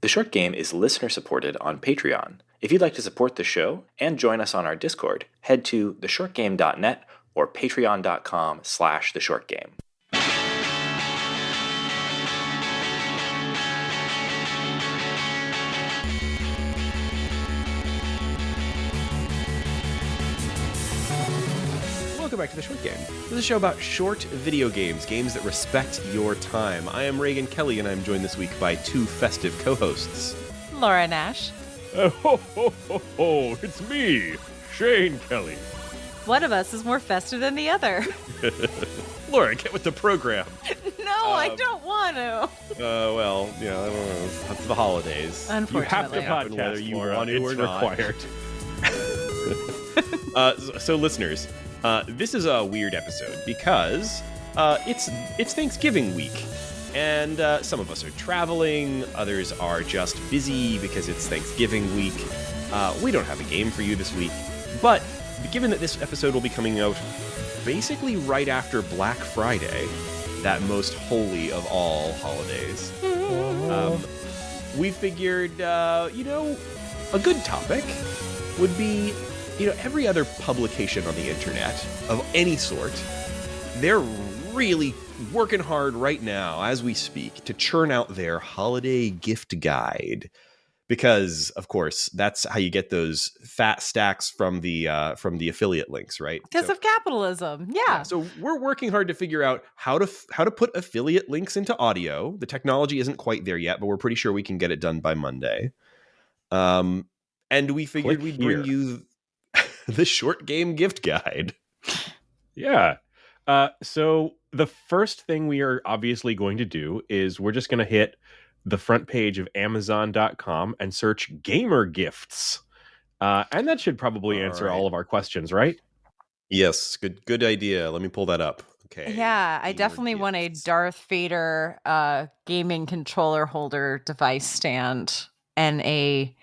The Short Game is listener-supported on Patreon. If you'd like to support the show and join us on our Discord, head to theshortgame.net or patreon.com/theshortgame. Welcome back to The Short Game. This is a show about short video games, games that respect your time. I am Reagan Kelly, and I'm joined this week by two festive co-hosts. Laura Nash. Oh, ho, ho, ho, ho. It's me, Shane Kelly. One of us is more festive than the other. Laura, get with the program. No, I don't want to. Well, you know, it's the holidays. Unfortunately. You have to Happen podcast, whether you Laura. want to It's or not. required. So listeners, this is a weird episode because it's Thanksgiving week, and some of us are traveling, others are just busy because it's Thanksgiving week. We don't have a game for you this week, but given that this episode will be coming out basically right after Black Friday, that most holy of all holidays, we figured, a good topic would be, every other publication on the internet of any sort, they're really working hard right now as we speak to churn out their holiday gift guide. Because, of course, that's how you get those fat stacks from the affiliate links, right? Because of capitalism, yeah. So we're working hard to figure out how to put affiliate links into audio. The technology isn't quite there yet, but we're pretty sure we can get it done by Monday. And we figured we'd bring you the Short Game gift guide. Yeah. So the first thing we are obviously going to do is we're just going to hit the front page of Amazon.com and search gamer gifts. And that should probably answer all of our questions, right? Yes, good idea. Let me pull that up. Okay. Yeah, I definitely want a Darth Vader gaming controller holder device stand and a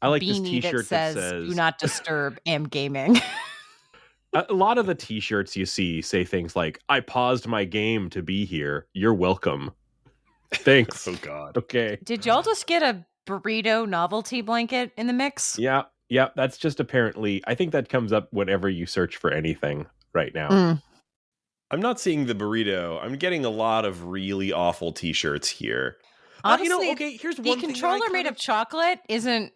I like this beanie t-shirt that says "Do not disturb, am gaming." A lot of the t-shirts you see say things like, I paused my game to be here. You're welcome. Thanks. Oh, God. Okay. Did y'all just get a burrito novelty blanket in the mix? Yeah. That's just apparently, I think that comes up whenever you search for anything right now. I'm not seeing the burrito. I'm getting a lot of really awful t-shirts here. Honestly, here's the one thing controller made of chocolate isn't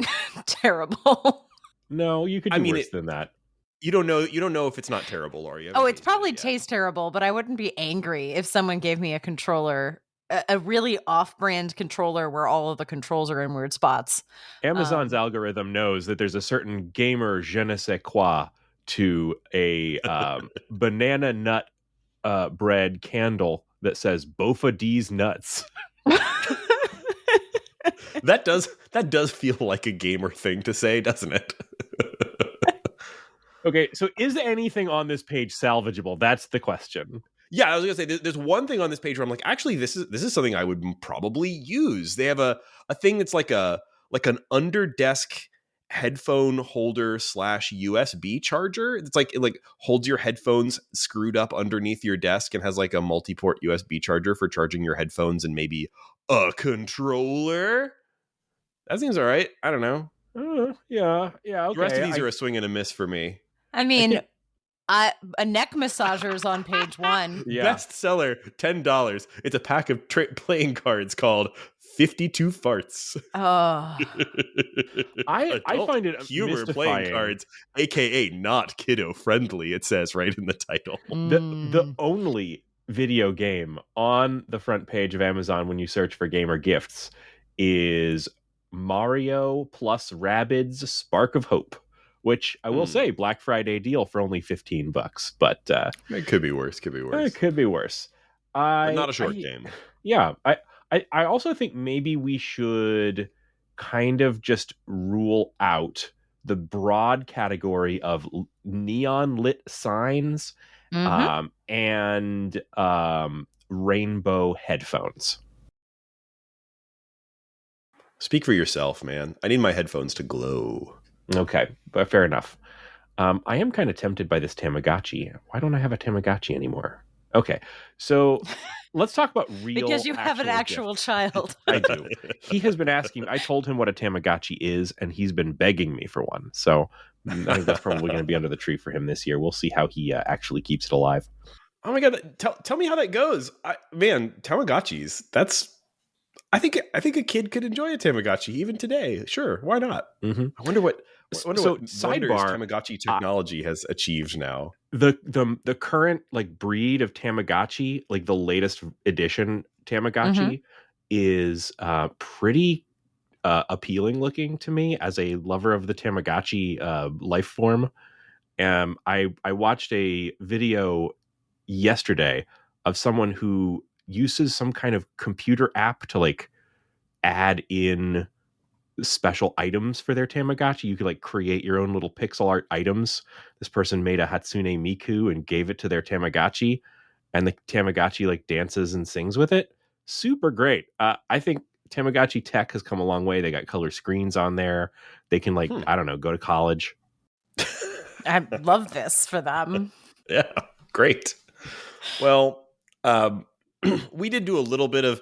terrible. No, you could do worse than that. You don't know if it's not terrible, or you? Oh, it's probably tastes terrible, but I wouldn't be angry if someone gave me a controller, a really off-brand controller where all of the controls are in weird spots. Amazon's algorithm knows that there's a certain gamer je ne sais quoi to a banana nut bread candle that says Bofa D's nuts. That does feel like a gamer thing to say, doesn't it? Okay, so is anything on this page salvageable? That's the question. Yeah, I was gonna say there's one thing on this page where I'm like, actually, this is something I would probably use. They have a thing that's like an under desk headphone holder / USB charger. It's like it holds your headphones screwed up underneath your desk and has like a multi-port USB charger for charging your headphones and maybe a controller. That seems all right. I don't know. Yeah. Okay. The rest of these are a swing and a miss for me. I mean, a neck massager is on page 1. Yeah. Bestseller, $10. It's a pack of playing cards called 52 Farts. Oh. I find it humor mystifying. playing cards, aka not kiddo friendly. It says right in the title. The only video game on the front page of Amazon when you search for gamer gifts is Mario plus Rabbids Spark of Hope, which I will say Black Friday deal for only $15, but it could be worse. It could be worse. But not a short game. Yeah, I also think maybe we should kind of just rule out the broad category of neon lit signs and rainbow headphones. Speak for yourself, man. I need my headphones to glow. Okay, but fair enough. I am kind of tempted by this Tamagotchi. Why don't I have a Tamagotchi anymore? Okay, so let's talk about real. Because you have an actual gifts. child. I do. He has been asking. I told him what a Tamagotchi is, and he's been begging me for one. So I think that's probably going to be under the tree for him this year. We'll see how he actually keeps it alive. Oh my god! Tell me how that goes, man. Tamagotchis. I think a kid could enjoy a Tamagotchi even today. Sure, why not? Mm-hmm. I wonder what. So Wonders sidebar, Tamagotchi technology has achieved now. The current like breed of Tamagotchi, like the latest edition Tamagotchi, is pretty appealing looking to me as a lover of the Tamagotchi life form. I watched a video yesterday of someone who uses some kind of computer app to like add in special items for their Tamagotchi. You could like create your own little pixel art items. This person made a Hatsune Miku and gave it to their Tamagotchi, and the Tamagotchi like dances and sings with it. Super great. I think Tamagotchi tech has come a long way. They got color screens on there. They can like, I don't know, go to college. I love this for them. Yeah, great. Well, we did do a little bit of,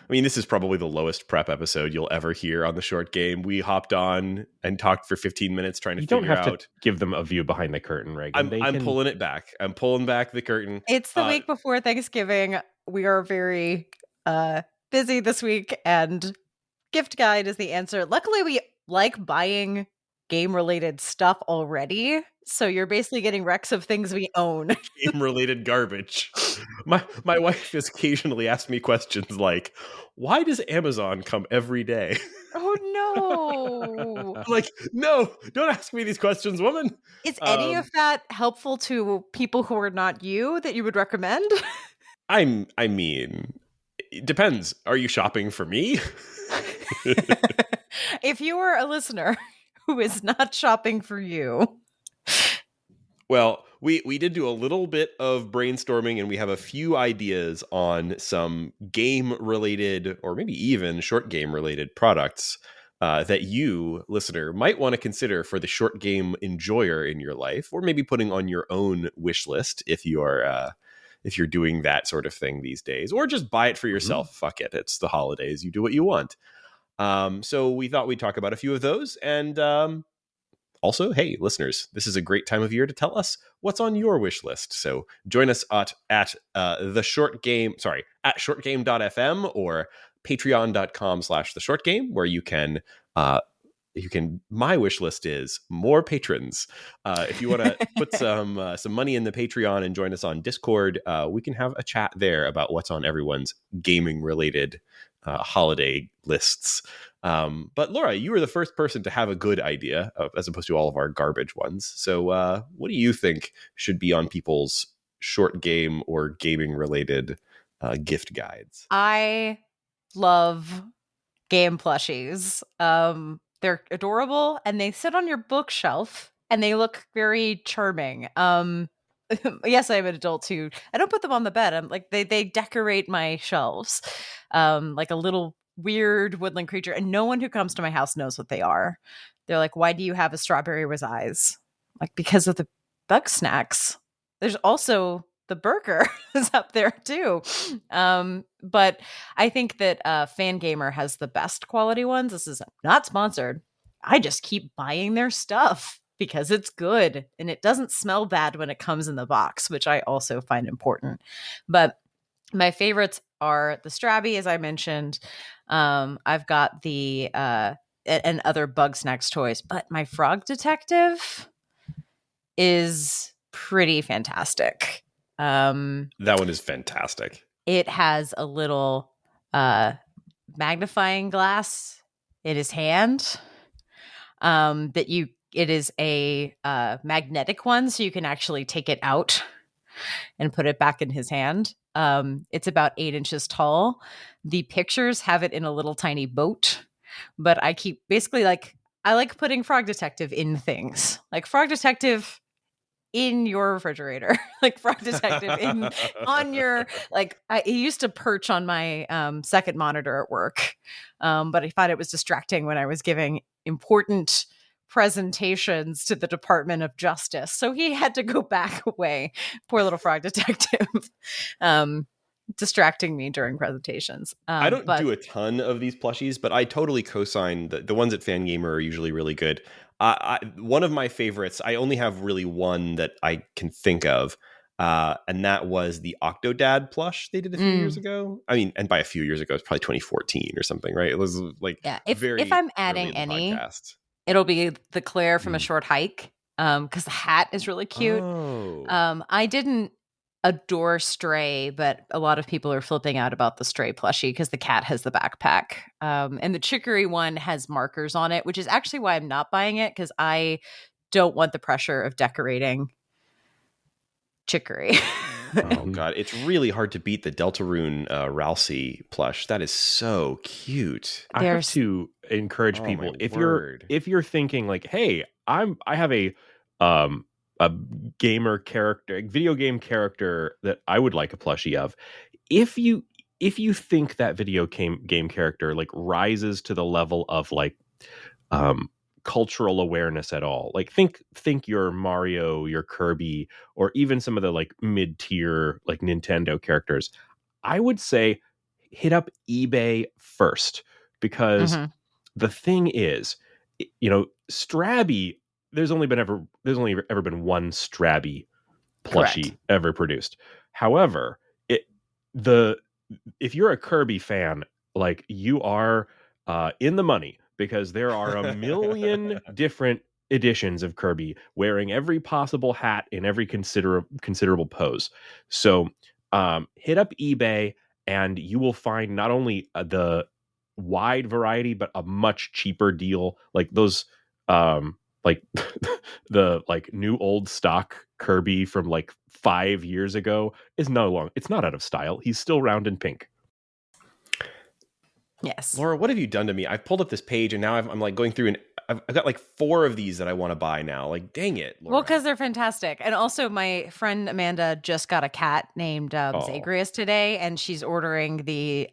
I mean, this is probably the lowest prep episode you'll ever hear on the short game. We hopped on and talked for 15 minutes trying to figure out. You don't have to give them a view behind the curtain, Reagan. I'm pulling it back. I'm pulling back the curtain. It's the week before Thanksgiving. We are very busy this week, and gift guide is the answer. Luckily, we like buying game-related stuff already. So you're basically getting recs of things we own. Game-related garbage. My wife has occasionally asked me questions like, why does Amazon come every day? Oh, no. I'm like, no, don't ask me these questions, woman. Is any of that helpful to people who are not you that you would recommend? I mean, it depends. Are you shopping for me? If you are a listener who is not shopping for you. Well, we did do a little bit of brainstorming, and we have a few ideas on some game-related or maybe even short game-related products that you, listener, might want to consider for the short game enjoyer in your life, or maybe putting on your own wish list if you're doing that sort of thing these days, or just buy it for yourself. Fuck it. It's the holidays. You do what you want. So we thought we'd talk about a few of those, and also, hey, listeners, this is a great time of year to tell us what's on your wish list. So join us at shortgame.fm or patreon.com/theshortgame, where you can, my wish list is more patrons. If you want to put some money in the Patreon and join us on Discord, we can have a chat there about what's on everyone's gaming related holiday lists. But Laura, you were the first person to have a good idea as opposed to all of our garbage ones. So what do you think should be on people's short game or gaming related gift guides? I love game plushies. They're adorable, and they sit on your bookshelf, and they look very charming. Yes, I'm an adult too. I don't put them on the bed. I'm like they decorate my shelves, like a little weird woodland creature. And no one who comes to my house knows what they are. They're like, "Why do you have a strawberry with eyes?" Like, because of the bug snacks. There's also the burger is up there too. But I think that Fangamer has the best quality ones. This is not sponsored. I just keep buying their stuff because it's good and it doesn't smell bad when it comes in the box, which I also find important. But my favorites are the Strabby, as I mentioned. I've got the and other bug snacks toys, but my Frog Detective is pretty fantastic. That one is fantastic. It has a little magnifying glass in his hand it is a magnetic one, so you can actually take it out and put it back in his hand. It's about 8 inches tall. The pictures have it in a little tiny boat, but I keep basically I like putting Frog Detective in things, like Frog Detective in your refrigerator, like Frog Detective on your, he used to perch on my second monitor at work, but I thought it was distracting when I was giving important presentations to the Department of Justice. So he had to go back away. Poor little frog detective. Distracting me during presentations. I don't But do a ton of these plushies, but I totally co-sign the ones at Fangamer are usually really good. One of my favorites, I only have really one that I can think of, and that was the Octodad plush they did a few years ago. I mean, and by a few years ago, it's probably 2014 or something, right? It was like if I'm adding early in the any, podcast. It'll be the Claire from A Short Hike, because the hat is really cute. Oh. I didn't adore Stray, but a lot of people are flipping out about the Stray plushie because the cat has the backpack. And the Chicory one has markers on it, which is actually why I'm not buying it, because I don't want the pressure of decorating Chicory. Oh god, it's really hard to beat the Deltarune Ralsei plush. That is so cute. I have to encourage people, if you're thinking like, hey, I have a gamer character, a video game character that I would like a plushie of. If you think that video game character like rises to the level of like cultural awareness at all, like think your Mario, your Kirby, or even some of the like mid-tier like Nintendo characters, I would say hit up eBay first, because the thing is, Strabby, there's only ever been one Strabby plushie ever produced. However, if you're a Kirby fan, like, you are in the money, because there are a million different editions of Kirby wearing every possible hat in every considerable pose. So hit up eBay and you will find not only the wide variety, but a much cheaper deal. Like those like the like new old stock Kirby from like 5 years ago it's not out of style. He's still round and pink. Yes. Laura, what have you done to me? I've pulled up this page and now I'm like going through and I've got like 4 of these that I want to buy now. Like, dang it, Laura. Well, because they're fantastic. And also my friend Amanda just got a cat named Zagreus today, and she's ordering the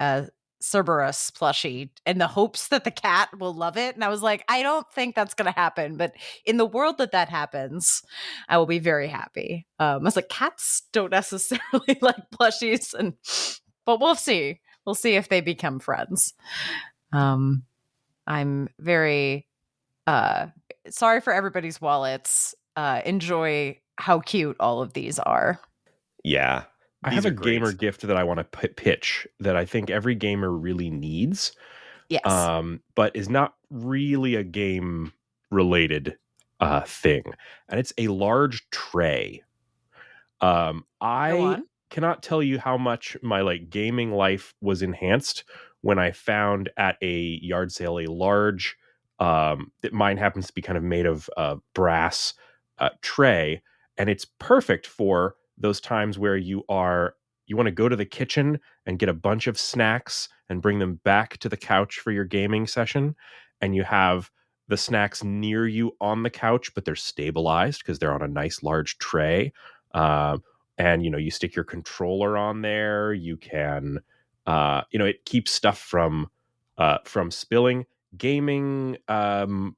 Cerberus plushie in the hopes that the cat will love it. And I was like, I don't think that's going to happen. But in the world that happens, I will be very happy. I was like, cats don't necessarily like plushies, but we'll see. We'll see if they become friends. I'm very sorry for everybody's wallets. Enjoy how cute all of these are. Yeah. I have a gamer gift that I want to pitch that I think every gamer really needs. Yes. But is not really a game related thing. And it's a large tray. I cannot tell you how much my like gaming life was enhanced when I found at a yard sale a large that mine happens to be kind of made of brass tray, and it's perfect for those times where you want to go to the kitchen and get a bunch of snacks and bring them back to the couch for your gaming session, and you have the snacks near you on the couch, but they're stabilized because they're on a nice large tray. And you stick your controller on there. You can, it keeps stuff from spilling. Gaming, can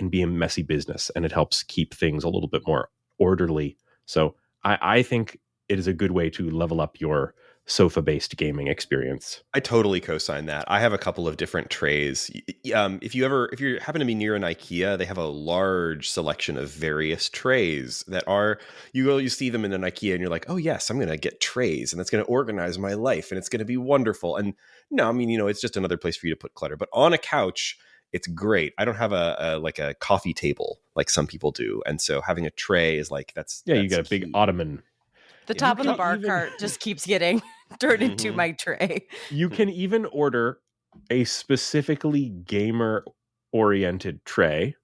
be a messy business, and it helps keep things a little bit more orderly. So I think it is a good way to level up your sofa-based gaming experience. I totally co-sign that. I have a couple of different trays. If you happen to be near an IKEA, they have a large selection of various trays that are, you see them in an IKEA and you're like, oh yes, I'm going to get trays and that's going to organize my life and it's going to be wonderful. And no, I mean, it's just another place for you to put clutter, but on a couch, it's great. I don't have a coffee table like some people do. And so having a tray is like, you got a big ottoman. The top of the bar cart just keeps getting turned into my tray. You can even order a specifically gamer-oriented tray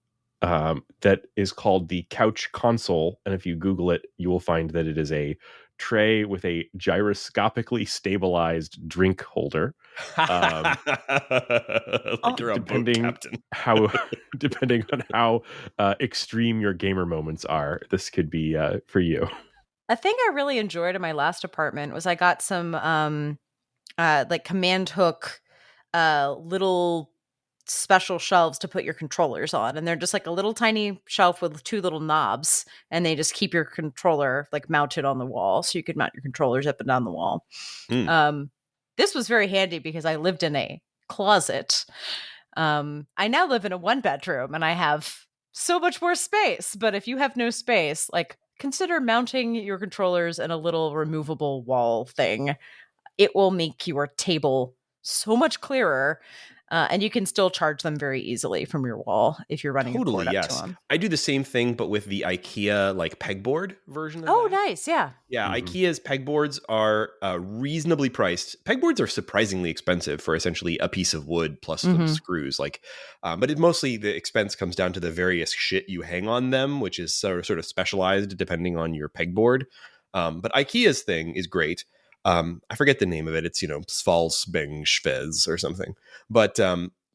that is called the Couch Console. And if you Google it, you will find that it is a tray with a gyroscopically stabilized drink holder. Depending on how extreme your gamer moments are, this could be for you. A thing I really enjoyed in my last apartment was I got some like command hook little special shelves to put your controllers on, and they're just like a little tiny shelf with 2 little knobs, and they just keep your controller like mounted on the wall, so you could mount your controllers up and down the wall. This was very handy because I lived in a closet. I now live in a 1-bedroom and I have so much more space, but if you have no space, like, consider mounting your controllers in a little removable wall thing. It will make your table so much clearer. And you can still charge them very easily from your wall if you're running a cord up to them. I do the same thing, but with the IKEA like pegboard version of Oh, that. nice. Yeah. Yeah, IKEA's pegboards are reasonably priced. Pegboards are surprisingly expensive for essentially a piece of wood plus some screws. Like, but it mostly the expense comes down to the various shit you hang on them, which is sort of specialized depending on your pegboard. But IKEA's thing is great. I forget the name of it. It's, Svalsbengschwez or something. But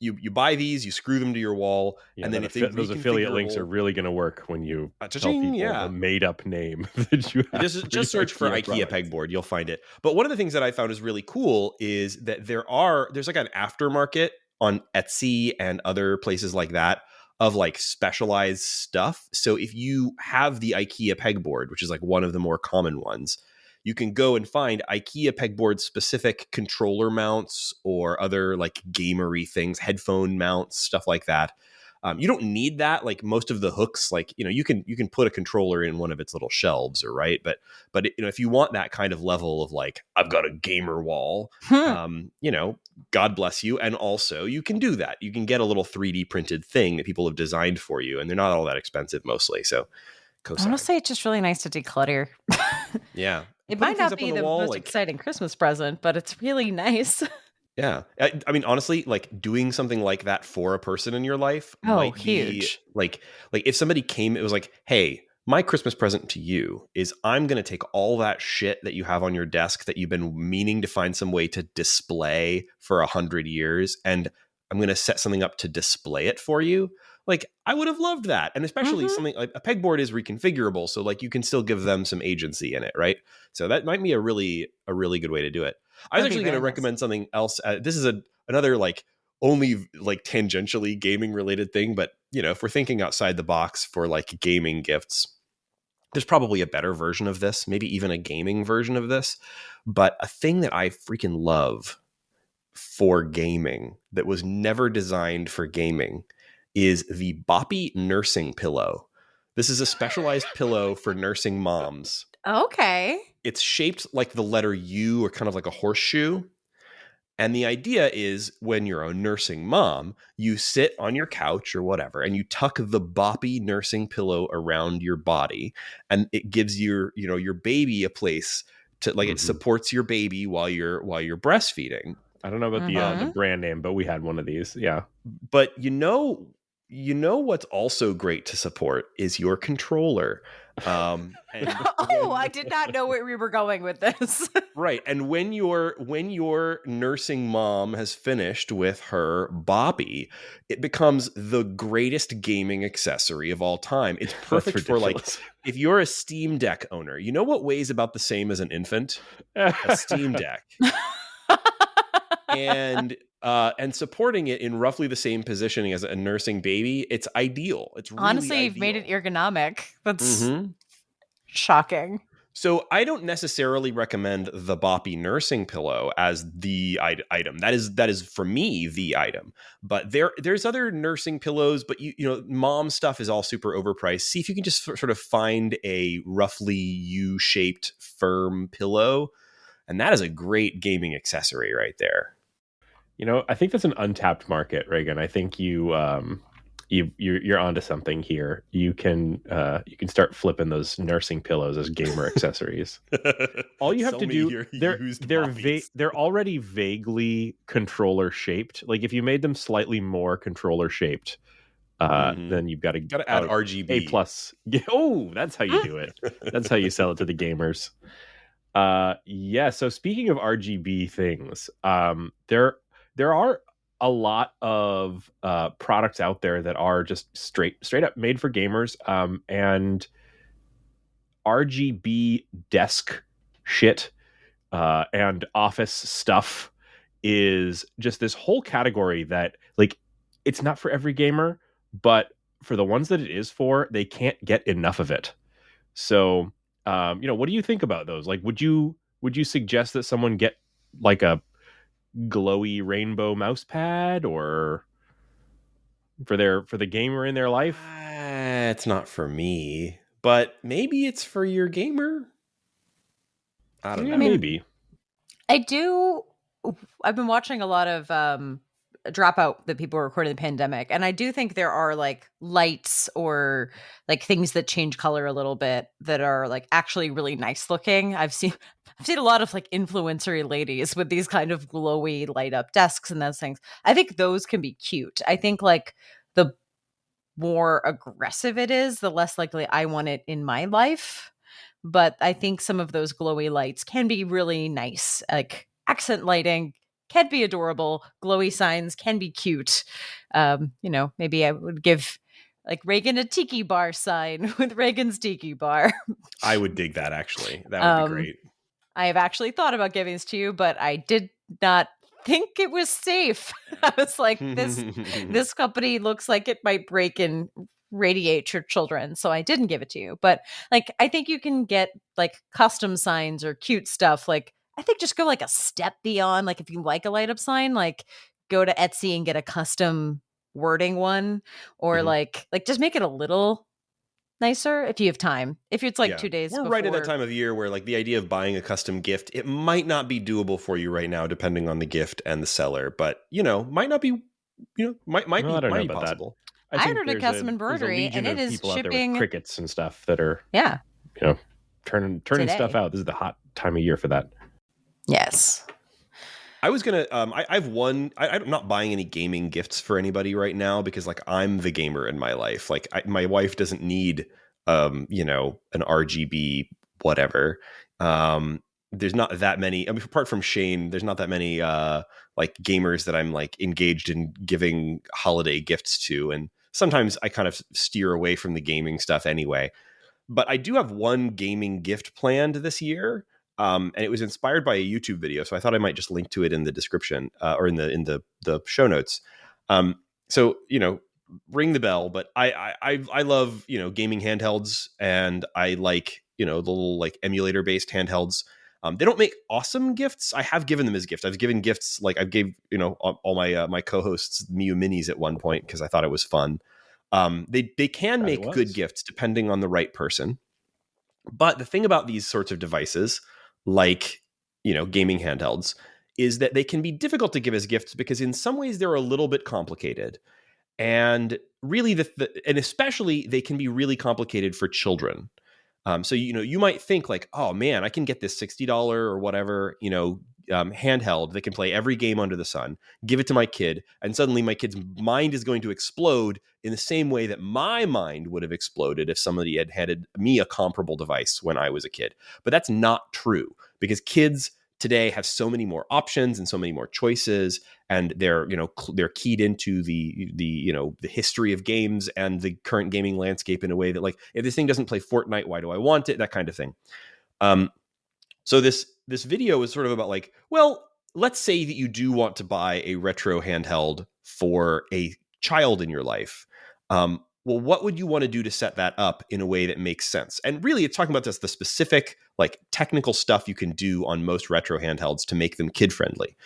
you buy these, you screw them to your wall, and then if those affiliate links are really going to work when you tell people the made-up name that you have. Just search for IKEA pegboard, you'll find it. But one of the things that I found is really cool is that there's like an aftermarket on Etsy and other places like that of like specialized stuff. So if you have the IKEA pegboard, which is like one of the more common ones, you can go and find IKEA pegboard specific controller mounts or other like gamery things, headphone mounts, stuff like that. You don't need that. Like most of the hooks, like, you can put a controller in one of its little shelves, or right. But if you want that kind of level of like, I've got a gamer wall, God bless you. And also you can do that. You can get a little 3D printed thing that people have designed for you, and they're not all that expensive mostly. So honestly, it's just really nice to declutter. Yeah. It might not be the most exciting Christmas present, but it's really nice. Yeah. I mean, honestly, like doing something like that for a person in your life might huge. Be like if somebody came, it was like, hey, my Christmas present to you is I'm going to take all that shit that you have on your desk that you've been meaning to find some way to display for 100 years, and I'm going to set something up to display it for you. Like, I would have loved that. And especially something like a pegboard is reconfigurable. So like you can still give them some agency in it. Right. So that might be a really good way to do it. I was actually going to recommend something else. This is another like only like tangentially gaming related thing. But, if we're thinking outside the box for like gaming gifts, there's probably a better version of this, maybe even a gaming version of this. But a thing that I freaking love for gaming that was never designed for gaming is the Boppy nursing pillow. This is a specialized pillow for nursing moms. Okay. It's shaped like the letter U, or kind of like a horseshoe. And the idea is when you're a nursing mom, you sit on your couch or whatever, and you tuck the Boppy nursing pillow around your body, and it gives your baby a place to like it supports your baby while you're breastfeeding. I don't know about the brand name, but we had one of these. Yeah. But what's also great to support is your controller. I did not know where we were going with this. Right. And when your nursing mom has finished with her Boppy, it becomes the greatest gaming accessory of all time. It's perfect for like, if you're a Steam Deck owner, you know what weighs about the same as an infant? A Steam Deck. And supporting it in roughly the same positioning as a nursing baby, it's ideal. It's really honestly, you've made it ergonomic. That's shocking. So I don't necessarily recommend the Boppy nursing pillow as the item. That is for me the item. But there's other nursing pillows, but mom stuff is all super overpriced. See if you can just sort of find a roughly U-shaped firm pillow, and that is a great gaming accessory right there. I think that's an untapped market, Reagan. I think you're onto something here. You can start flipping those nursing pillows as gamer accessories. All you have to do, they're already vaguely controller shaped. Like if you made them slightly more controller shaped, then you've got to add RGB. A plus. Oh, that's how you do it. That's how you sell it to the gamers. So speaking of RGB things, there are a lot of products out there that are just straight up made for gamers, and RGB desk shit and office stuff is just this whole category that like it's not for every gamer, but for the ones that it is for, they can't get enough of it. So, what do you think about those? Like, would you suggest that someone get like a glowy rainbow mouse pad, or for the gamer in their life? It's not for me, but maybe it's for your gamer. I don't know. I mean, Maybe. I've been watching a lot of Dropout that people recorded in the pandemic, and I do think there are like lights or like things that change color a little bit that are like actually really nice looking. I've seen a lot of like influencery ladies with these kind of glowy light up desks and those things. I think those can be cute. I think like the more aggressive it is, the less likely I want it in my life. But I think some of those glowy lights can be really nice. Like accent lighting can be adorable. Glowy signs can be cute. Maybe I would give like Reagan a tiki bar sign with Reagan's tiki bar. I would dig that, actually. That would be great. I have actually thought about giving this to you, but I did not think it was safe. I was like, this company looks like it might break and radiate your children, so I didn't give it to you. But like, I think you can get like custom signs or cute stuff. Like, I think just go like a step beyond. Like, if you like a light up sign, like go to Etsy and get a custom wording one, or like just make it a little nicer if you have time. If it's like 2 days, we're right at that time of year where like the idea of buying a custom gift, it might not be doable for you right now, depending on the gift and the seller. But might not be, might be possible. I ordered a custom embroidery, and it is shipping crickets and stuff that are turning stuff out. This is the hot time of year for that. Yes. I was gonna. I've one. I'm not buying any gaming gifts for anybody right now because like I'm the gamer in my life. Like my wife doesn't need an RGB whatever. There's not that many. I mean, apart from Shane, there's not that many like gamers that I'm like engaged in giving holiday gifts to. And sometimes I kind of steer away from the gaming stuff anyway. But I do have one gaming gift planned this year. And it was inspired by a YouTube video, so I thought I might just link to it in the description or in the show notes. So ring the bell. But I love gaming handhelds, and I like the little like emulator based handhelds. They don't make awesome gifts. I have given them as gifts. I've given gifts like I gave all my my co-hosts Miu Minis at one point because I thought it was fun. They can make good gifts depending on the right person. But the thing about these sorts of devices, like gaming handhelds, is that they can be difficult to give as gifts because in some ways they're a little bit complicated, and really and especially they can be really complicated for children. So you might think like, oh man, I can get this $60 or whatever handheld that can play every game under the sun, give it to my kid, and suddenly my kid's mind is going to explode in the same way that my mind would have exploded if somebody had handed me a comparable device when I was a kid. But that's not true, because kids today have so many more options and so many more choices, and they're keyed into the history of games and the current gaming landscape in a way that, like, if this thing doesn't play Fortnite, why do I want it? That kind of thing. So this video is sort of about like, well, let's say that you do want to buy a retro handheld for a child in your life. Well, what would you want to do to set that up in a way that makes sense? And really, it's talking about just the specific, like, technical stuff you can do on most retro handhelds to make them kid-friendly,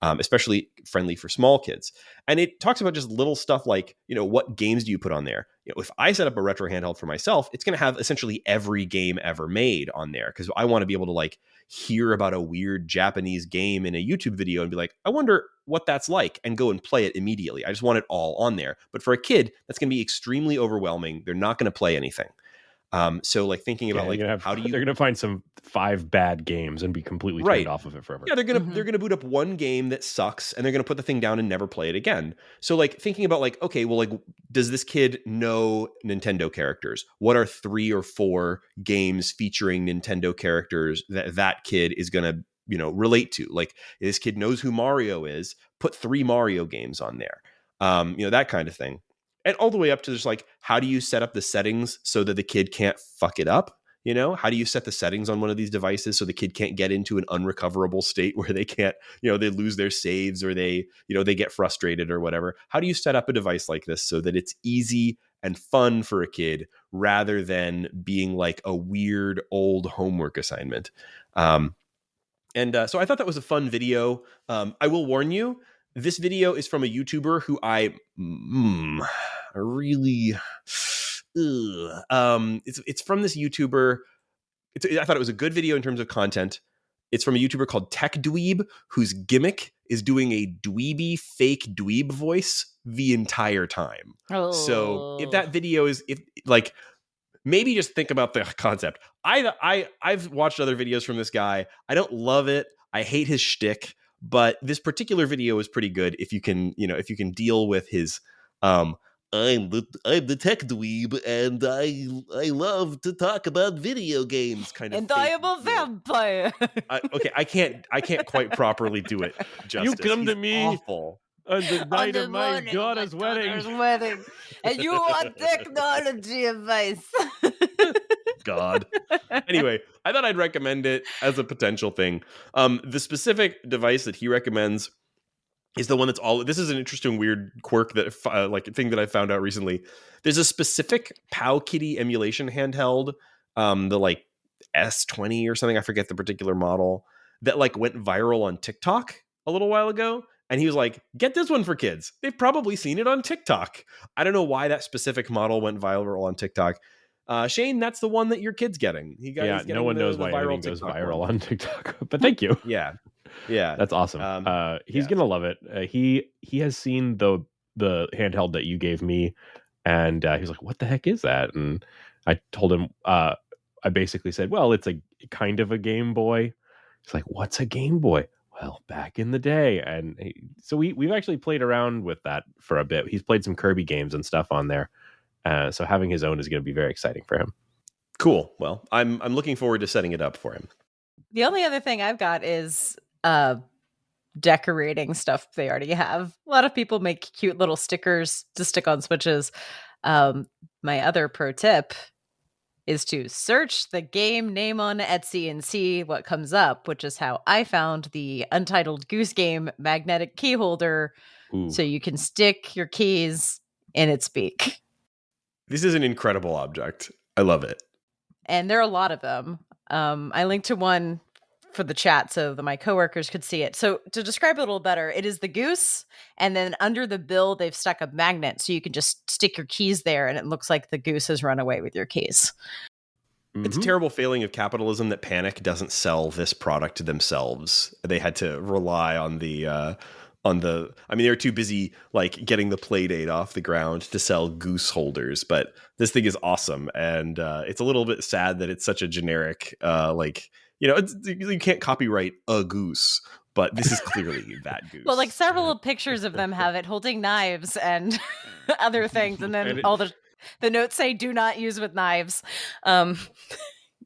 especially friendly for small kids. And it talks about just little stuff like, what games do you put on there? If I set up a retro handheld for myself, it's going to have essentially every game ever made on there, because I want to be able to, like, hear about a weird Japanese game in a YouTube video and be like, I wonder what that's like, and go and play it immediately. I just want it all on there. But for a kid, that's going to be extremely overwhelming. They're not going to play anything. So like thinking about how do you? They're going to find some 5 bad games and be completely turned off of it forever. Yeah, they're gonna boot up one game that sucks, and they're gonna put the thing down and never play it again. So like thinking about like, okay, well, like, does this kid know Nintendo characters? What are 3 or 4 games featuring Nintendo characters that kid is gonna relate to? Like, this kid knows who Mario is. Put 3 Mario games on there. That kind of thing. And all the way up to just like, how do you set up the settings so that the kid can't fuck it up? How do you set the settings on one of these devices so the kid can't get into an unrecoverable state where they can't, they lose their saves, or they get frustrated or whatever? How do you set up a device like this so that it's easy and fun for a kid rather than being like a weird old homework assignment? So I thought that was a fun video. I will warn you, this video is from a YouTuber who I really... It's from this YouTuber. I thought it was a good video in terms of content. It's from a YouTuber called Tech Dweeb, whose gimmick is doing a dweeby fake dweeb voice the entire time. So if that video is maybe just think about the concept. I've watched other videos from this guy. I don't love it. I hate his shtick, but this particular video is pretty good if you can deal with his I'm the tech dweeb, and I love to talk about video games. Kind of, and I am a vampire. I can't quite properly do it justice. You come to me awful. On the night of my daughter's wedding, and you want technology advice. God. Anyway, I thought I'd recommend it as a potential thing. The specific device that he recommends is the one that's this is an interesting, weird quirk that thing that I found out recently. There's a specific Powkiddy emulation handheld, the S20 or something. I forget the particular model that went viral on TikTok a little while ago. And he was like, get this one for kids. They've probably seen it on TikTok. I don't know why that specific model went viral on TikTok. Shane, that's the one that your kid's getting. No one knows why anything goes viral on TikTok. But thank you. Yeah, that's awesome. He's gonna love it. He has seen the handheld that you gave me, and he was like, "What the heck is that?" And I told him, I basically said, "Well, it's a kind of a Game Boy." He's like, "What's a Game Boy?" Well, back in the day, and so we've actually played around with that for a bit. He's played some Kirby games and stuff on there, so having his own is going to be very exciting for him. Cool. Well, I'm looking forward to setting it up for him. The only other thing I've got is decorating stuff they already have. A lot of people make cute little stickers to stick on Switches. My other pro tip is to search the game name on Etsy and see what comes up, which is how I found the Untitled Goose game magnetic key holder. Ooh. So you can stick your keys in its beak. This is an incredible object. I love it. And there are a lot of them. I linked to one for the chat so that my coworkers could see it. So to describe it a little better, it is the goose, and then under the bill they've stuck a magnet so you can just stick your keys there and it looks like the goose has run away with your keys. It's a terrible failing of capitalism that Panic doesn't sell this product themselves. They had to rely on they're too busy getting the Playdate off the ground to sell goose holders, but this thing is awesome, and it's a little bit sad that it's such a generic you can't copyright a goose, but this is clearly that goose. Well, several pictures of them have it holding knives and other things, and then all the notes say "do not use with knives."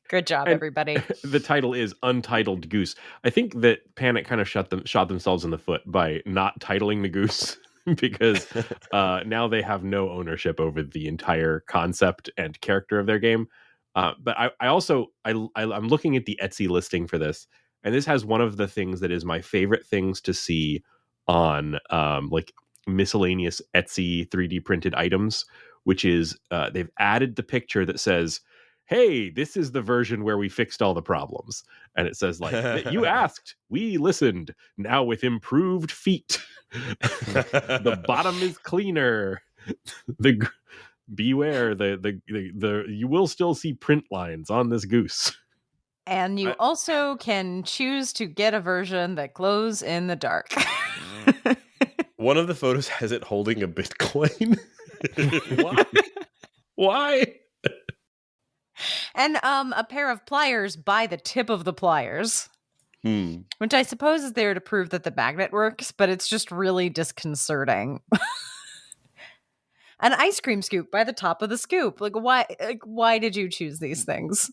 Good job, everybody. The title is Untitled Goose. I think that Panic kind of shot themselves in the foot by not titling the goose because now they have no ownership over the entire concept and character of their game. But I'm looking at the Etsy listing for this, and this has one of the things that is my favorite things to see on miscellaneous Etsy 3D printed items, which is they've added the picture that says, "Hey, this is the version where we fixed all the problems," and it says "You asked, we listened. Now with improved feet, the bottom is cleaner." Beware, the you will still see print lines on this goose. And you also can choose to get a version that glows in the dark. One of the photos has it holding a Bitcoin. Why? And a pair of pliers by the tip of the pliers. Which I suppose is there to prove that the magnet works, but it's just really disconcerting. An ice cream scoop by the top of the scoop. Why did you choose these things?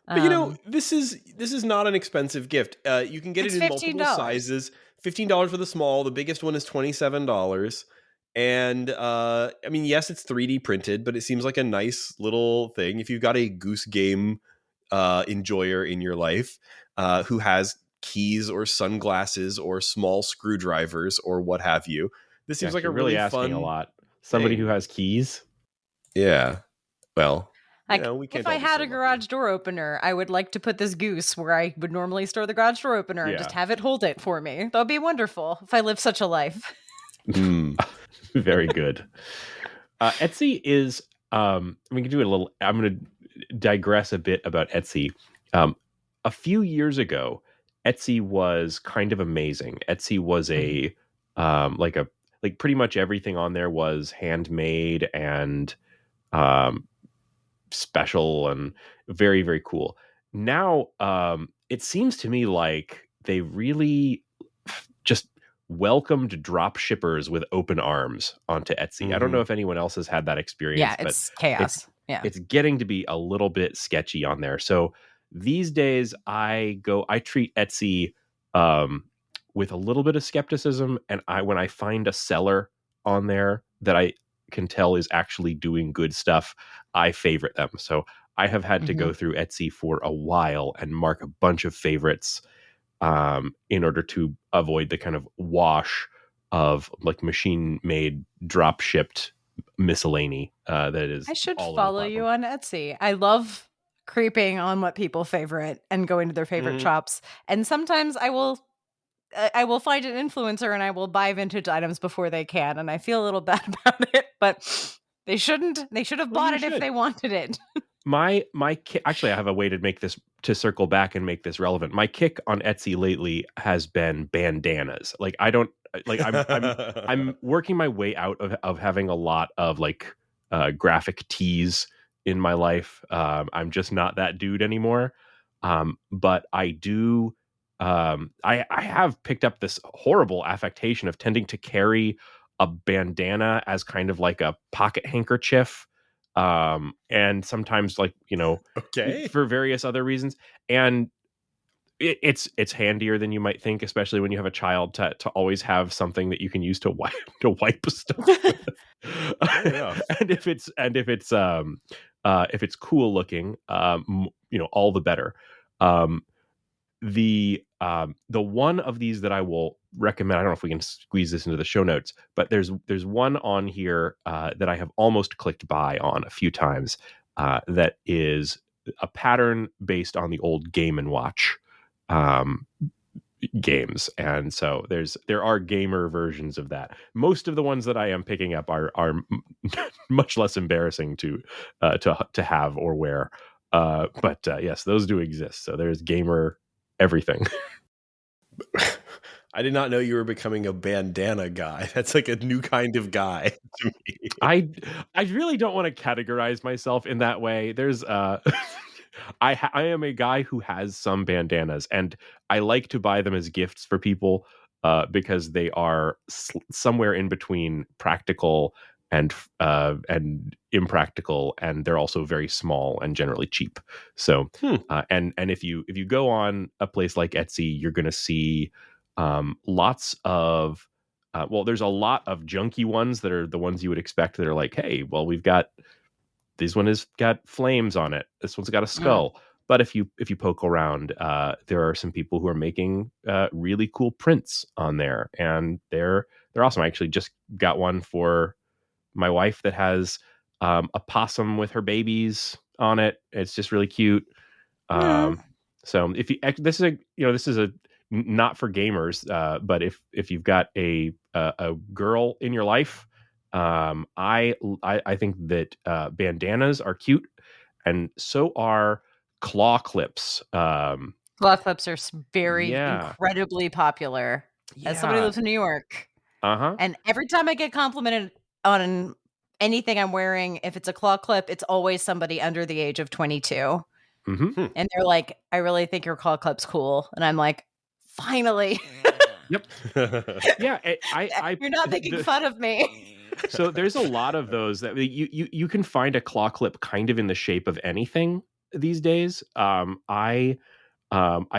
But this is not an expensive gift. You can get it in multiple sizes. $15 for the small. The biggest one is $27. And yes, it's 3D printed, but it seems like a nice little thing. If you've got a Goose game enjoyer in your life who has keys or sunglasses or small screwdrivers or what have you. This seems like a really asking fun a lot. Somebody thing. who has keys. Yeah. Well, Like, we can't if I all be had so a garage door opener, I would like to put this Goose where I would normally store the garage door opener and just have it hold it for me. That would be wonderful if I lived such a life. Very good. Etsy is, we can do it a little, I'm going to digress a bit about Etsy. A few years ago, Etsy was kind of amazing. Etsy was like pretty much everything on there was handmade and special and very, very cool. Now, it seems to me like they really just welcomed drop shippers with open arms onto Etsy. I don't know if anyone else has had that experience. Yeah, it's chaos. It's getting to be a little bit sketchy on there. So these days I treat Etsy with a little bit of skepticism, and when I find a seller on there that I can tell is actually doing good stuff, I favorite them. So I have had to go through Etsy for a while and mark a bunch of favorites in order to avoid the kind of wash of like machine made drop shipped miscellany that is. I should all follow you on Etsy. I love creeping on what people favorite and going to their favorite shops. And sometimes I will find an influencer and I will buy vintage items before they can, and I feel a little bad about it, but they shouldn't. They should have bought it if they wanted it. My actually, I have a way to circle back and make this relevant. My kick on Etsy lately has been bandanas. Like I'm working my way out of having a lot of like graphic tees in my life. I'm just not that dude anymore. But I do. I have picked up this horrible affectation of tending to carry a bandana as kind of like a pocket handkerchief. And sometimes like, for various other reasons. And it's handier than you might think, especially when you have a child, to always have something that you can use to wipe stuff with. And if it's cool looking, all the better. The one of these that I will recommend, I don't know if we can squeeze this into the show notes, but there's one on here that I have almost clicked buy on a few times that is a pattern based on the old Game & Watch games, and so there are gamer versions of that. Most of the ones that I am picking up are much less embarrassing to have or wear, but yes, those do exist. So there's gamer everything. I did not know you were becoming a bandana guy. That's like a new kind of guy to me. I really don't want to categorize myself in that way. There's I am a guy who has some bandanas, and I like to buy them as gifts for people because they are somewhere in between practical and impractical, and they're also very small and generally cheap. So and if you go on a place like Etsy, you're going to see lots of there's a lot of junky ones that are the ones you would expect that are like, hey, well, this one has got flames on it, this one's got a skull. But if you poke around, there are some people who are making really cool prints on there, and they're awesome. I actually just got one for my wife that has a possum with her babies on it. It's just really cute. So if this is a not for gamers, but if you've got a girl in your life, I think that bandanas are cute, and so are claw clips. Claw clips are very incredibly popular. As somebody who lives in New York, and every time I get complimented on anything I'm wearing, if it's a claw clip, it's always somebody under the age of 22. And they're like, I really think your claw clip's cool. And I'm like, finally. Yep. Yeah. You're not making fun of me. So there's a lot of those that you can find a claw clip kind of in the shape of anything these days. I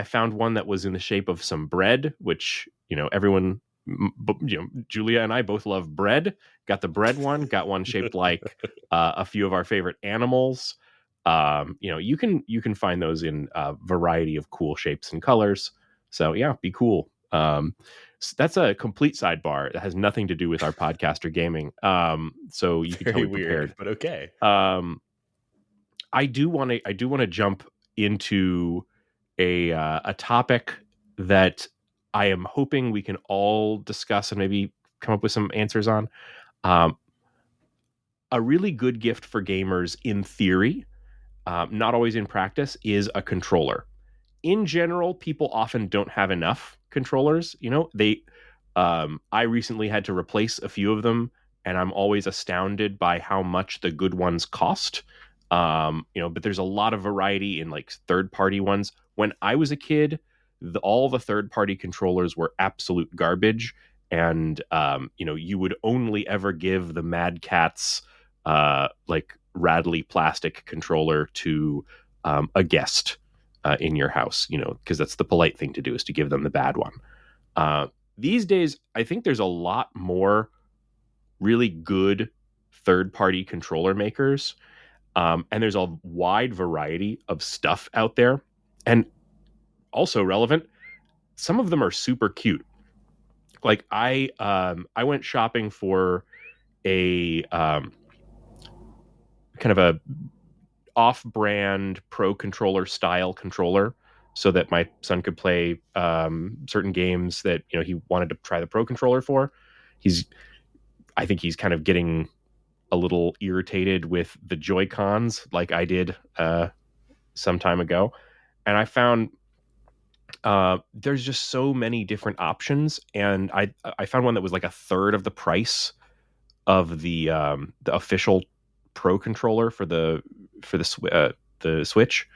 found one that was in the shape of some bread, which, everyone, Julia and I both love bread. Got the bread one, got one shaped like a few of our favorite animals. You can find those in a variety of cool shapes and colors. So yeah, be cool. That's a complete sidebar that has nothing to do with our podcast or gaming. So you can tell Very we prepared. weird, but okay. I do want to jump into a topic that I am hoping we can all discuss and maybe come up with some answers on. A really good gift for gamers in theory, not always in practice, is a controller. In general, people often don't have enough controllers. I recently had to replace a few of them, and I'm always astounded by how much the good ones cost. But there's a lot of variety in like third-party ones. When I was a kid, all the third-party controllers were absolute garbage, and you would only ever give the Mad Catz like rattly plastic controller to a guest in your house, because that's the polite thing to do, is to give them the bad one. These days, I think there's a lot more really good third-party controller makers, and there's a wide variety of stuff out there. And also relevant, some of them are super cute. Like I went shopping for a kind of a off-brand pro controller style controller, so that my son could play certain games that he wanted to try the pro controller for. I think he's kind of getting a little irritated with the Joy-Cons, like I did some time ago, and I found there's just so many different options, and I found one that was like a third of the price of the official pro controller for the Switch,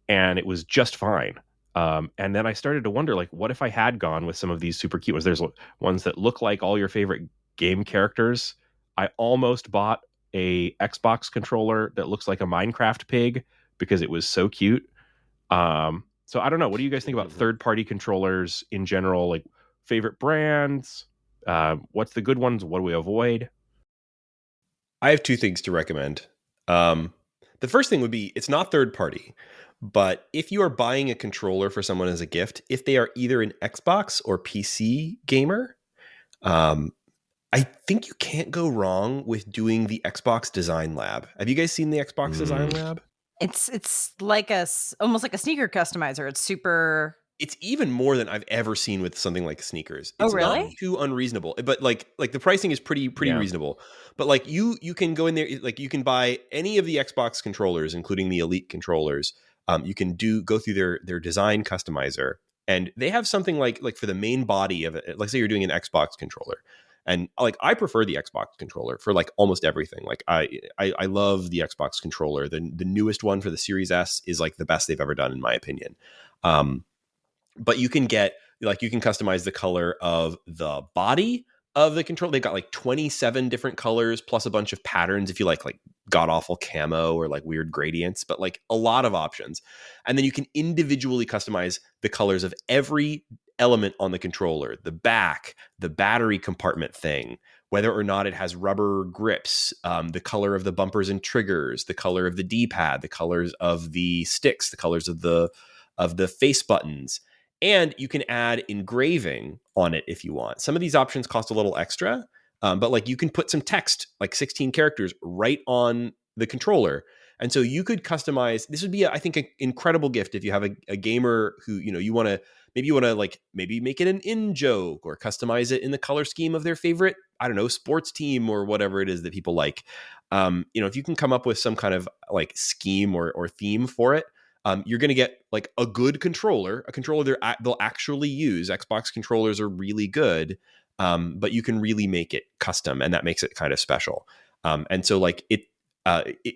and it was just fine. And then I started to wonder, like, what if I had gone with some of these super cute ones? There's ones that look like all your favorite game characters. I almost bought a Xbox controller that looks like a Minecraft pig because it was so cute. So I don't know. What do you guys think about third-party controllers in general? Like, favorite brands? What's the good ones? What do we avoid? I have two things to recommend. The first thing would be, it's not third party, but if you are buying a controller for someone as a gift, if they are either an Xbox or PC gamer, I think you can't go wrong with doing the Xbox Design Lab. Have you guys seen the Xbox Design Lab? It's like almost like a sneaker customizer. It's super. It's even more than I've ever seen with something like sneakers. Oh, It's really? not too unreasonable, but like the pricing is pretty Yeah. reasonable. But like you can go in there, like you can buy any of the Xbox controllers, including the Elite controllers. You can go through their design customizer, and they have something like for the main body of it. Let's say you're doing an Xbox controller, and like I prefer the Xbox controller for like almost everything. Like I love the Xbox controller. The newest one for the Series S is like the best they've ever done, in my opinion. But you can customize the color of the body of the controller. They've got like 27 different colors plus a bunch of patterns if you like god awful camo or like weird gradients, but like a lot of options. And then you can individually customize the colors of every element on the controller, the back, the battery compartment thing, whether or not it has rubber grips, the color of the bumpers and triggers, the color of the D-pad, the colors of the sticks, the colors of the face buttons. And you can add engraving on it if you want. Some of these options cost a little extra, but like you can put some text, like 16 characters, right on the controller. And so you could customize. This would be, I think, an incredible gift if you have a gamer who, you want to maybe make it an in-joke or customize it in the color scheme of their favorite, I don't know, sports team or whatever it is that people like. If you can come up with some kind of like scheme or theme for it, you're going to get like a good controller, a controller they'll actually use. Xbox controllers are really good, but you can really make it custom, and that makes it kind of special. And so like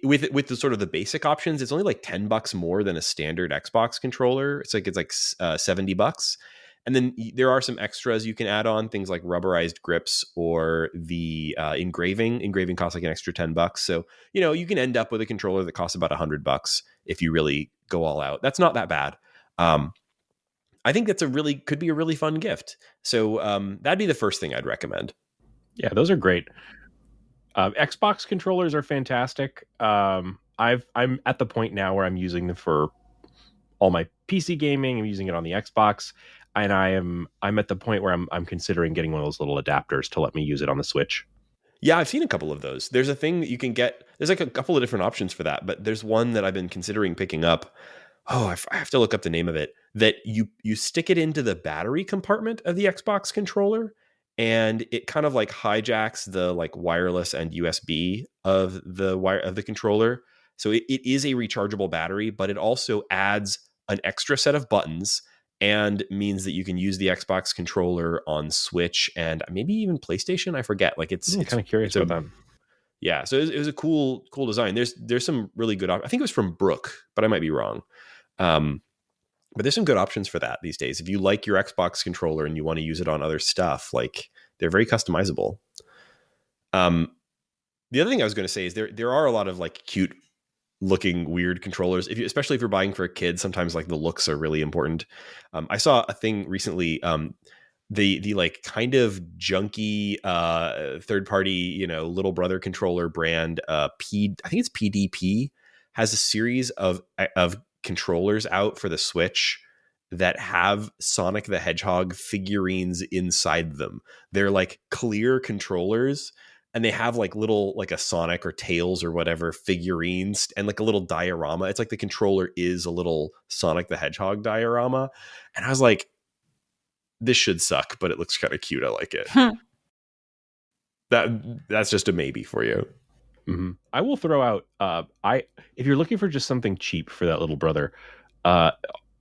with the sort of the basic options, it's only like $10 more than a standard Xbox controller. It's like $70. And then there are some extras you can add on, things like rubberized grips or the engraving. Engraving costs like an extra $10. So, you can end up with a controller that costs about $100 if you really go all out. That's not that bad. I think that's could be a really fun gift. So that'd be the first thing I'd recommend. Yeah, those are great. Xbox controllers are fantastic. I'm at the point now where I'm using them for all my PC gaming. I'm using it on the Xbox, and I'm at the point where I'm considering getting one of those little adapters to let me use it on the Switch. Yeah, I've seen a couple of those. There's a thing that you can get. There's like a couple of different options for that, but there's one that I've been considering picking up. Oh, I have to look up the name of it. That you stick it into the battery compartment of the Xbox controller, and it kind of like hijacks the like wireless and USB of the controller. So it is a rechargeable battery, but it also adds an extra set of buttons and means that you can use the Xbox controller on Switch and maybe even PlayStation. I forget. Like it's kind of curious about that. Yeah, so it was a cool design. There's some really good. I think it was from Brook, but I might be wrong. But there's some good options for that these days. If you like your Xbox controller and you want to use it on other stuff, like they're very customizable. The other thing I was going to say is there are a lot of like cute looking weird controllers. Especially if you're buying for a kid, sometimes like the looks are really important. I saw a thing recently. The like kind of junky third party, little brother controller brand I think it's PDP has a series of controllers out for the Switch that have Sonic the Hedgehog figurines inside them. They're like clear controllers and they have like little like a Sonic or Tails or whatever figurines and like a little diorama. It's like the controller is a little Sonic the Hedgehog diorama. And I was like, this should suck, but it looks kind of cute. I like it. That's just a maybe for you. Mm-hmm. I will throw out. If you're looking for just something cheap for that little brother,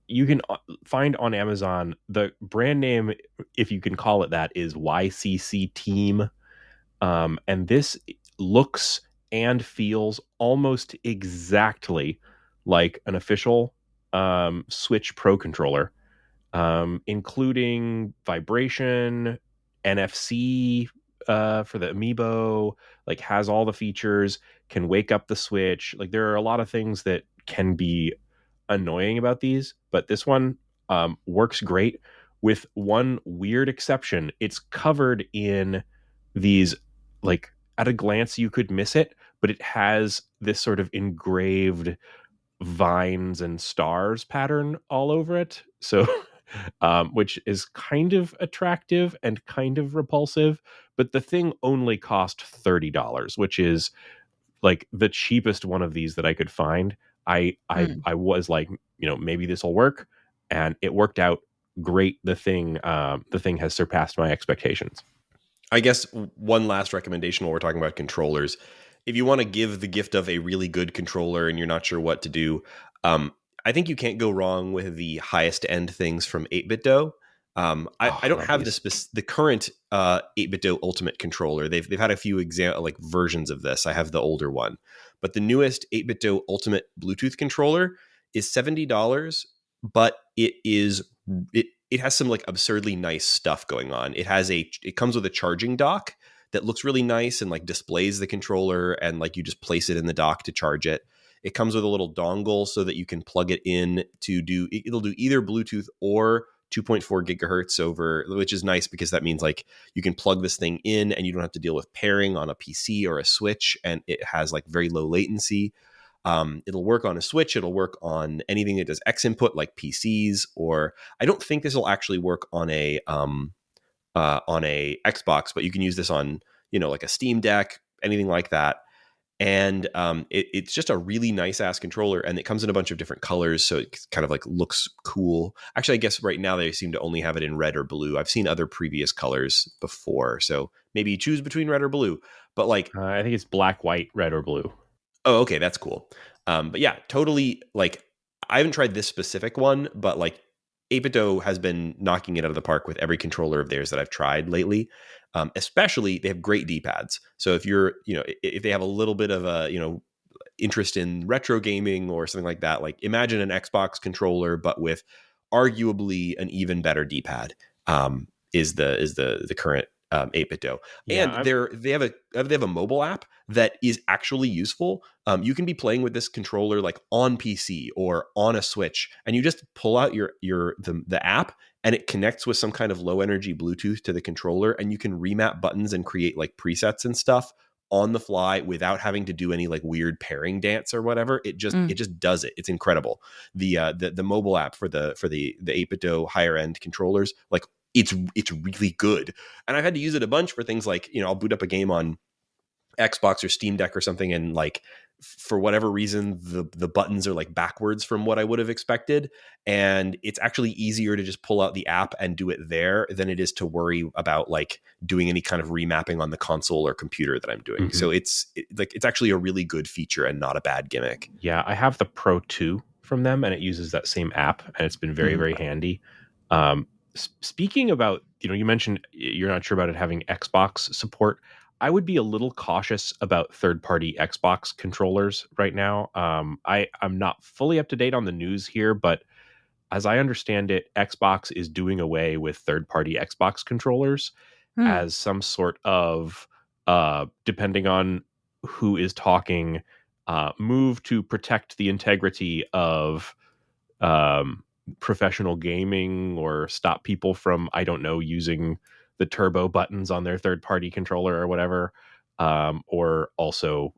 you can find on Amazon the brand name, if you can call it that, is YCC Team, and this looks and feels almost exactly like an official Switch Pro controller. Including vibration, NFC for the amiibo, like has all the features, can wake up the Switch. Like there are a lot of things that can be annoying about these, but this one works great with one weird exception. It's covered in these, like at a glance you could miss it, but it has this sort of engraved vines and stars pattern all over it. So which is kind of attractive and kind of repulsive, but the thing only cost $30, which is like the cheapest one of these that I could find. I was like, maybe this will work, and it worked out great. The thing has surpassed my expectations. I guess one last recommendation while we're talking about controllers, if you want to give the gift of a really good controller and you're not sure what to do, I think you can't go wrong with the highest end things from 8BitDo. I don't have the current 8BitDo Ultimate controller. They've had a few versions of this. I have the older one, but the newest 8BitDo Ultimate Bluetooth controller is $70, but it has some like absurdly nice stuff going on. It comes with a charging dock that looks really nice and like displays the controller, and like you just place it in the dock to charge it. It comes with a little dongle so that you can plug it in it'll do either Bluetooth or 2.4 gigahertz over, which is nice because that means like you can plug this thing in and you don't have to deal with pairing on a PC or a Switch, and it has like very low latency. It'll work on a Switch. It'll work on anything that does X input like PCs, or I don't think this will actually work on a Xbox, but you can use this on, like a Steam Deck, anything like that. And it's just a really nice ass controller, and it comes in a bunch of different colors, so it kind of like looks cool. Actually, I guess right now they seem to only have it in red or blue. I've seen other previous colors before, so maybe you choose between red or blue. But like, I think it's black, white, red, or blue. Oh, okay, that's cool. But yeah, totally. Like, I haven't tried this specific one, but like 8BitDo has been knocking it out of the park with every controller of theirs that I've tried lately. Especially, they have great D-pads. So if you're, if they have a little bit of a, interest in retro gaming or something like that, like imagine an Xbox controller, but with arguably an even better D-pad. Is the current 8BitDo, and they have a mobile app that is actually useful. You can be playing with this controller like on PC or on a Switch, and you just pull out the app, and it connects with some kind of low energy Bluetooth to the controller, and you can remap buttons and create like presets and stuff on the fly without having to do any like weird pairing dance or whatever. It just does it. It's incredible. The mobile app for the 8BitDo higher end controllers, like it's really good. And I've had to use it a bunch for things like, I'll boot up a game on Xbox or Steam Deck or something, and like for whatever reason the buttons are like backwards from what I would have expected, and it's actually easier to just pull out the app and do it there than it is to worry about like doing any kind of remapping on the console or computer that I'm doing. So it's actually a really good feature and not a bad gimmick. Yeah, I have the Pro 2 from them, and it uses that same app, and it's been very, very handy. Speaking about, you mentioned you're not sure about it having Xbox support. I would be a little cautious about third-party Xbox controllers right now. I'm not fully up to date on the news here, but as I understand it, Xbox is doing away with third-party Xbox controllers as some sort of, depending on who is talking, move to protect the integrity of professional gaming, or stop people from, I don't know, using the turbo buttons on their third-party controller or whatever, or also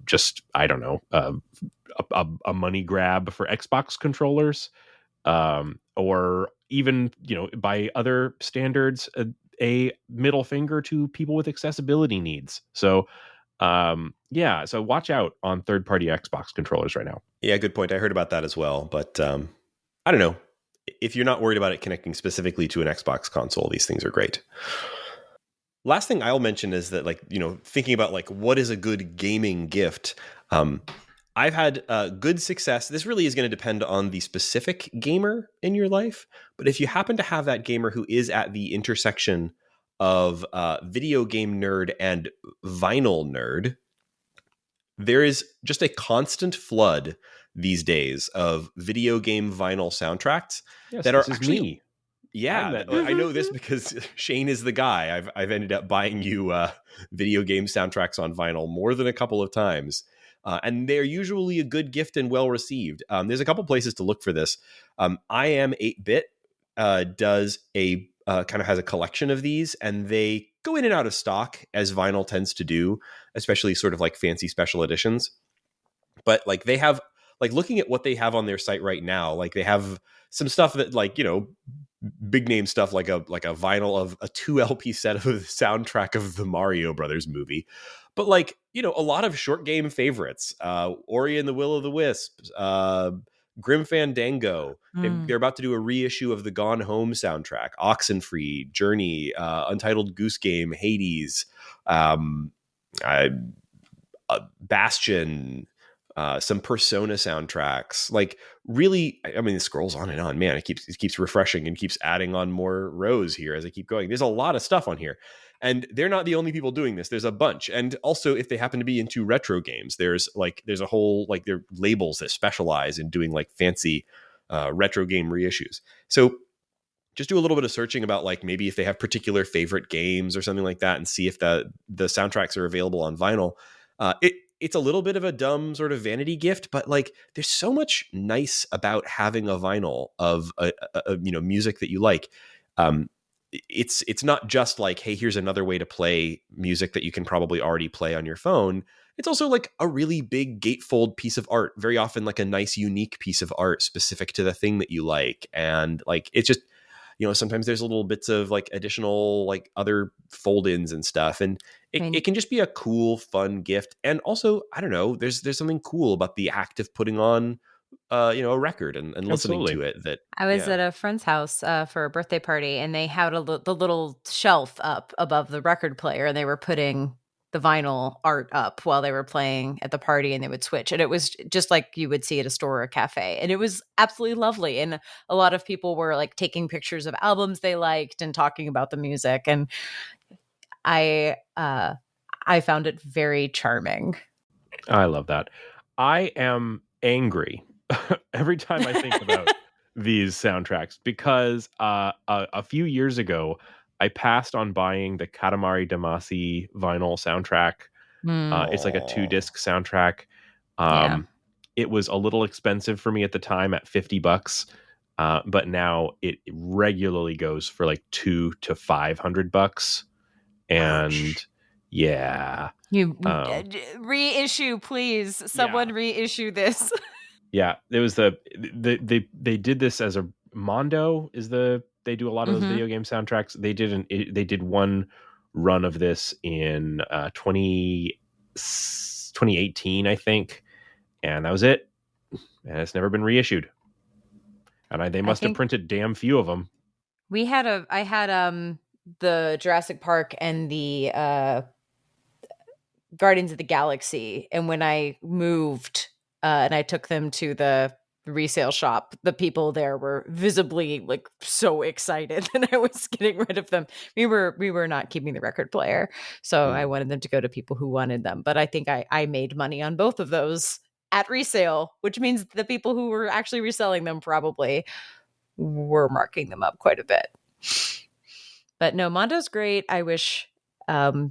just, I don't know, a money grab for Xbox controllers, or even, by other standards, a middle finger to people with accessibility needs. So so watch out on third-party Xbox controllers right now. Yeah, good point. I heard about that as well, but I don't know. If you're not worried about it connecting specifically to an Xbox console, these things are great. Last thing I'll mention is that, like, thinking about like what is a good gaming gift. I've had good success. This really is going to depend on the specific gamer in your life. But if you happen to have that gamer who is at the intersection of video game nerd and vinyl nerd, there is just a constant flood these days of video game vinyl soundtracks that are actually me. Yeah, I know this because Shane is the guy. I've ended up buying you video game soundtracks on vinyl more than a couple of times, and they're usually a good gift and well received. There's a couple places to look for this. I Am 8-Bit does a kind of has a collection of these, and they go in and out of stock as vinyl tends to do, especially sort of like fancy special editions. But like they have, like looking at what they have on their site right now, like they have some stuff that like, big name stuff like a vinyl of a 2 LP set of the soundtrack of the Mario Brothers movie. But like, a lot of short game favorites, Ori and the Will of the Wisps, Grim Fandango. They're about to do a reissue of the Gone Home soundtrack, Oxenfree, Journey, Untitled Goose Game, Hades, Bastion, some Persona soundtracks. Like really, I mean, it scrolls on and on, man. It keeps refreshing and keeps adding on more rows here as I keep going. There's a lot of stuff on here, and they're not the only people doing this. There's a bunch. And also, if they happen to be into retro games, there's a whole, like, there are labels that specialize in doing like fancy retro game reissues. So just do a little bit of searching about like maybe if they have particular favorite games or something like that, and see if the soundtracks are available on vinyl. It's a little bit of a dumb sort of vanity gift, but like there's so much nice about having a vinyl of a music that you like. It's not just like, hey, here's another way to play music that you can probably already play on your phone. It's also like a really big gatefold piece of art, very often like a nice unique piece of art specific to the thing that you like. And like it's just, sometimes there's little bits of like additional like other fold-ins and stuff, and it can just be a cool, fun gift. And also, I don't know, there's something cool about the act of putting on a record and listening to it. That I was at a friend's house for a birthday party, and they had the little shelf up above the record player, and they were putting the vinyl art up while they were playing at the party, and they would switch. And it was just like you would see at a store or a cafe. And it was absolutely lovely. And a lot of people were like taking pictures of albums they liked and talking about the music. And I found it very charming. I love that. I am angry every time I think about these soundtracks, because a few years ago, I passed on buying the Katamari Damacy vinyl soundtrack. It's like a 2-disc soundtrack. It was a little expensive for me at the time at $50, but now it regularly goes for like $200 to $500. And Yeah. You reissue, please. Someone reissue this. Yeah, it was they did this as a Mondo they do a lot of those video game soundtracks. They did one run of this in 2018, I think, and that was it. And it's never been reissued. And they must have printed damn few of them. I had the Jurassic Park and the Guardians of the Galaxy, and when I moved and I took them to the resale shop, the people there were visibly like so excited that I was getting rid of them. We were not keeping the record player, so I wanted them to go to people who wanted them. But I think I made money on both of those at resale, which means the people who were actually reselling them probably were marking them up quite a bit. But no, Mondo's great. I wish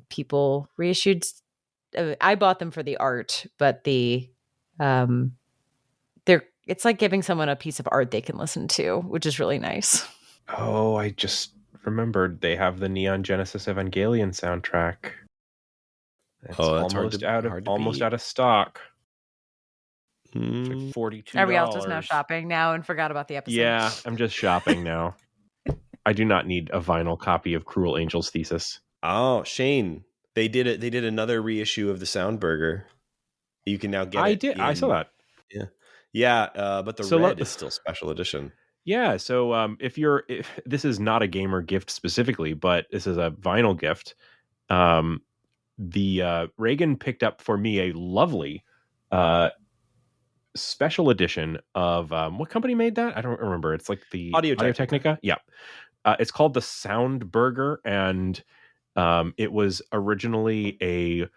people reissued. I bought them for the art, but it's like giving someone a piece of art they can listen to, which is really nice. Oh, I just remembered they have the Neon Genesis Evangelion soundtrack. It's almost out of stock. Like $42. Are we all just now shopping now and forgot about the episode? Yeah, I'm just shopping now. I do not need a vinyl copy of Cruel Angel's Thesis. Oh, Shane, they did it. They did another reissue of the Soundburger. You can now get it. I saw that. Yeah. But the red is still special edition. Yeah. So if this is not a gamer gift specifically, but this is a vinyl gift. The Reagan picked up for me a lovely special edition of what company made that? I don't remember. It's like the Audio-Technica. Yeah. It's called the Soundburger, and it was originally a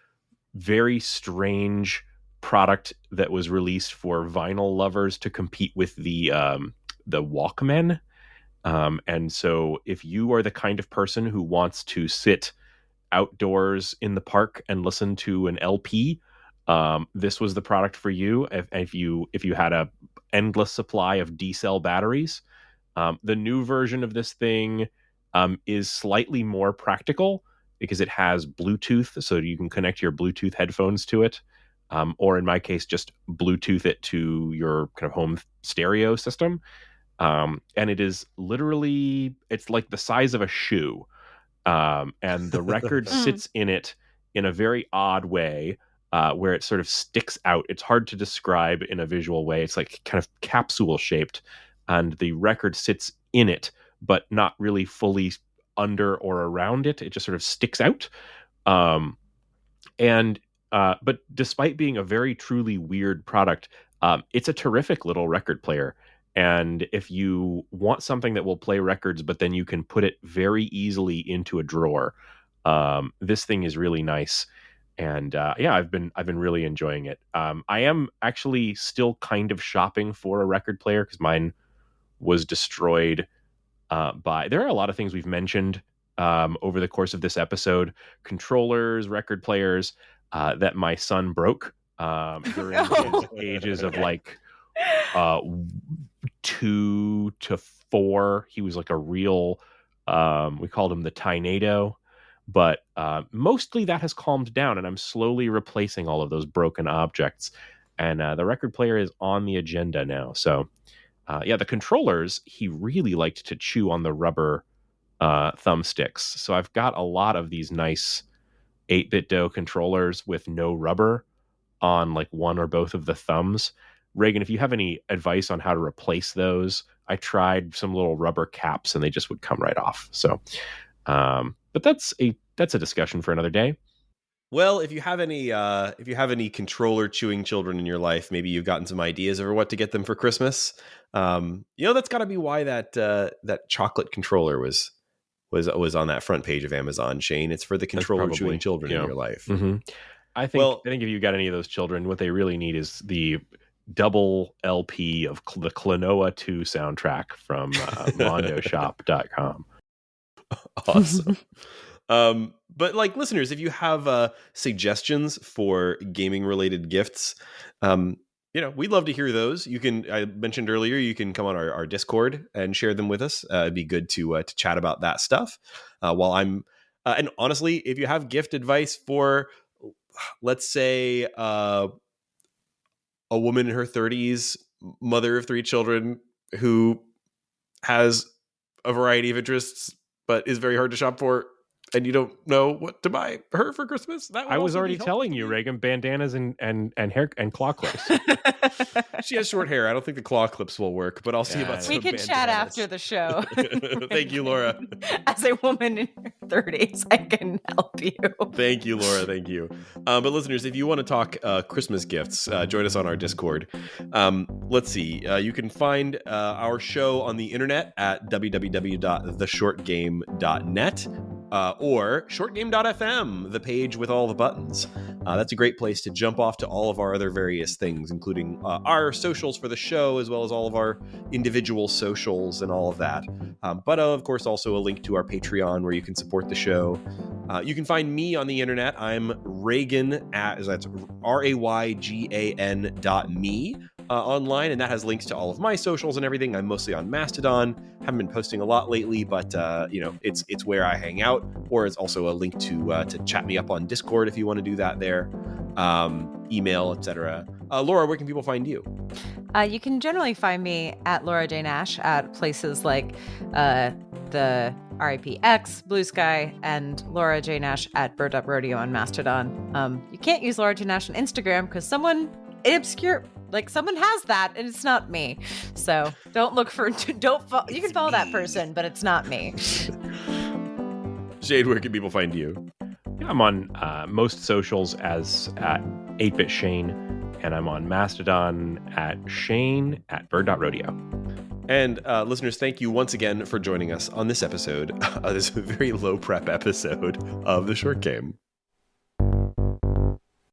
very strange product that was released for vinyl lovers to compete with the Walkman. And so if you are the kind of person who wants to sit outdoors in the park and listen to an LP, this was the product for you. If you had a endless supply of D-cell batteries. The new version of this thing is slightly more practical because it has Bluetooth, so you can connect your Bluetooth headphones to it, or in my case, just Bluetooth it to your kind of home stereo system. And it is literally, it's like the size of a shoe. And the record sits in it in a very odd way, where it sort of sticks out. It's hard to describe in a visual way. It's like kind of capsule shaped, and the record sits in it, but not really fully under or around it. It just sort of sticks out. But despite being a very truly weird product, it's a terrific little record player. And if you want something that will play records, but then you can put it very easily into a drawer, this thing is really nice. And I've been really enjoying it. I am actually still kind of shopping for a record player because mine was destroyed there are a lot of things we've mentioned over the course of this episode: controllers, record players that my son broke during his ages of like 2 to 4. He was like a real we called him the Tinado, but mostly that has calmed down, and I'm slowly replacing all of those broken objects, and the record player is on the agenda now. So the controllers, he really liked to chew on the rubber thumbsticks. So I've got a lot of these nice 8BitDo controllers with no rubber on like one or both of the thumbs. Reagan, if you have any advice on how to replace those, I tried some little rubber caps and they just would come right off. So, but that's a discussion for another day. Well, if you have any controller chewing children in your life, maybe you've gotten some ideas over what to get them for Christmas. That's got to be why that chocolate controller was on that front page of Amazon, Shane. It's for the controller chewing children in your life. Mm-hmm. I think if you got any of those children, what they really need is the double LP of the Klonoa 2 soundtrack from mondoshop.com. Awesome. But like listeners, if you have suggestions for gaming related gifts, we'd love to hear those. I mentioned earlier, you can come on our Discord and share them with us. It'd be good to chat about that stuff while I'm And honestly, if you have gift advice for, let's say, a woman in her 30s, mother of 3 children, who has a variety of interests, but is very hard to shop for, and you don't know what to buy her for Christmas, that would I was also already be helpful telling to you, Reagan, bandanas and hair and claw clips. She has short hair. I don't think the claw clips will work, but I'll see Yeah, about some We can chat bandanas. after the show. Thank you, Laura. As a woman in her 30s, I can help you. Thank you, Laura. Thank you. But listeners, if you want to talk Christmas gifts, join us on our Discord. Let's see. You can find our show on the internet at www.theshortgame.net or shortgame.fm, the page with all the buttons. That's a great place to jump off to all of our other various things, including our socials for the show, as well as all of our individual socials and all of that. But of course, also a link to our Patreon where you can support the show. You can find me on the internet. I'm Reagan that's RAYGAN.me online, and that has links to all of my socials and everything. I'm mostly on Mastodon. Haven't been posting a lot lately, but it's where I hang out. Or it's also a link to chat me up on Discord if you want to do that there. Email, etc. Laura, where can people find you? You can generally find me at Laura J. Nash at places like the RIPX, Blue Sky, and Laura J. Nash at Bird Up Rodeo on Mastodon. You can't use Laura J. Nash on Instagram because someone has that and it's not me. So don't look for, you can follow that person, but it's not me. Shade, where can people find you? I'm on most socials as 8-Bit Shane, and I'm on Mastodon at Shane at Bird.Rodeo. And listeners, thank you once again for joining us on this episode, this very low prep episode of The Short Game.